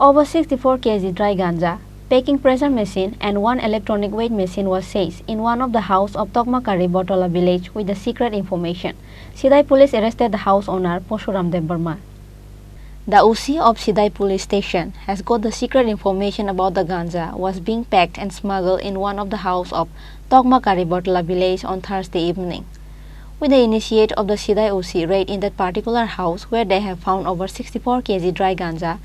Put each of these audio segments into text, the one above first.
Over 64 kg dry ganja, packing pressure machine and one electronic weight machine was seized in one of the house of Takmakari Battala Village with the secret information. Sidai police arrested the house owner Poshuram Dev. The OC of Sidai police station has got the secret information about the ganja was being packed and smuggled in one of the house of Takmakari Battala Village on Thursday evening. With the initiate of the Sidai OC raid in that particular house where they have found over 64 kg dry ganja,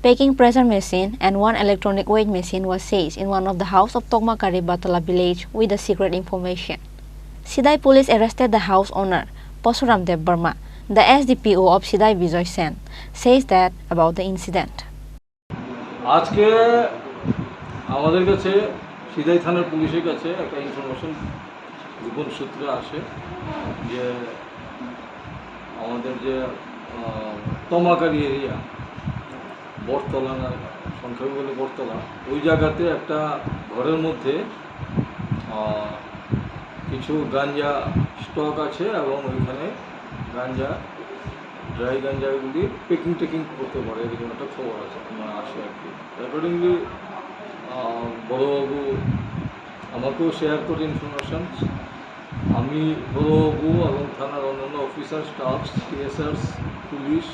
packing pressure machine and one electronic weight machine was seized in one of the house of Takmakari Battala Village with the secret information. Sidai police arrested the house owner, Poshuram Dev. The SDPO of Sidai Vijay Sen says that about the incident. আজকে আমাদের কাছে সিদাই থানার পুলিশের কাছে একটা information গোপন সূত্রে আসে যে আমাদের যে তমাকারি এরিয়া বটতলা না সংক্ষেপে বলে বটতলা ওই জায়গাতে একটা ঘরের মধ্যে কিছু গাঞ্জা স্টক আছে এবং ওইখানে গাঞ্জা ড্রাই গাঞ্জাগুলি টেকিং করতে পারে এরকম একটা খবর আছে আসে আর কি। অ্যাকর্ডিংলি বড়বাবু আমাকেও শেয়ার করে ইনফরমেশন, আমি বড়বাবু এবং থানার অন্যান্য অফিসার স্টাফ টিএসআরস পুলিশ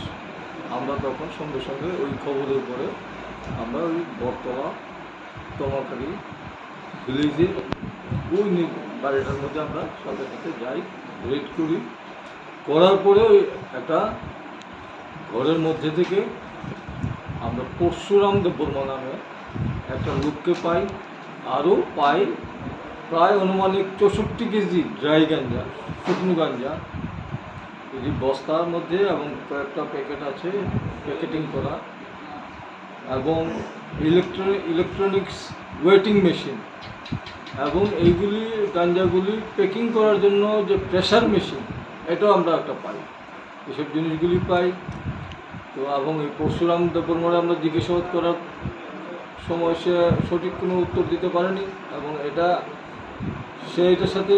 আমরা তখন সঙ্গে সঙ্গে ওই খবরের উপরে আমরা ওই বটতলা তমাকারি ভিলেজে ওই বাড়িটার মধ্যে আমরা সাথে সাথে যাই, রেড করার পরে ওই একটা ঘরের মধ্যে থেকে আমরা পরশুরাম দেববর্মা নামে একটা লোককে পাই, আরও পাই প্রায় অনুমানিক 64 কেজি ড্রাই গাঞ্জা শুকনো গাঞ্জা এই বস্তার মধ্যে এবং কয়েকটা প্যাকেট আছে প্যাকেটিং করা এবং ইলেকট্রনিক্স ওয়েটিং মেশিন এবং এইগুলি গাঞ্জাগুলি প্যাকিং করার জন্য যে প্রেশার মেশিন এটাও আমরা একটা পাই, এসব জিনিসগুলি পাই। তো এবং এই পরশুরাম দেববর্মারে আমরা জিজ্ঞাসাবাদ করার সময় সে সঠিক কোনো উত্তর দিতে পারেনি এবং সে এটার সাথে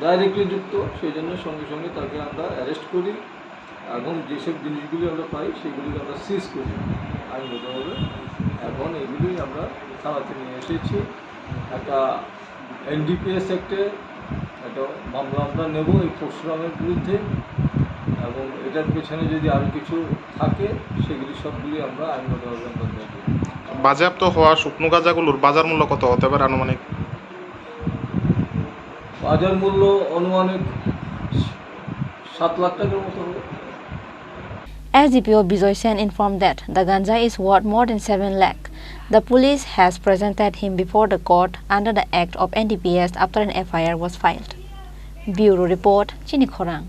ডাইরেক্টলি যুক্ত, সেই জন্য সঙ্গে সঙ্গে তাকে আমরা অ্যারেস্ট করি এবং যেসব জিনিসগুলি আমরা পাই সেগুলিকে আমরা সিজ করি আইনগতভাবে। এখন এগুলি আমরা থানাতে নিয়ে এসেছি, একটা এনডিপিএস অ্যাক্টে একটা মামলা আমরা নেব এই পরশুরামের বিরুদ্ধে এবং এটার পেছনে যদি আরও কিছু থাকে সেগুলি সবগুলি আমরা আইনগতভাবে আমরা নেব। বাজেয়াপ্ত হওয়া শুকনো গাঁজাগুলোর বাজার মূল্য কত হতে পারে আনুমানিক? বাজার মূল্য অনুমানিক 7 লাখ টাকার মতো হবে। SDPO Bijoy Sen informed that the ganja is worth more than 7 lakh. The police has presented him before the court under the Act of NDPS after an FIR was filed. Bureau Report, Chini Khorang.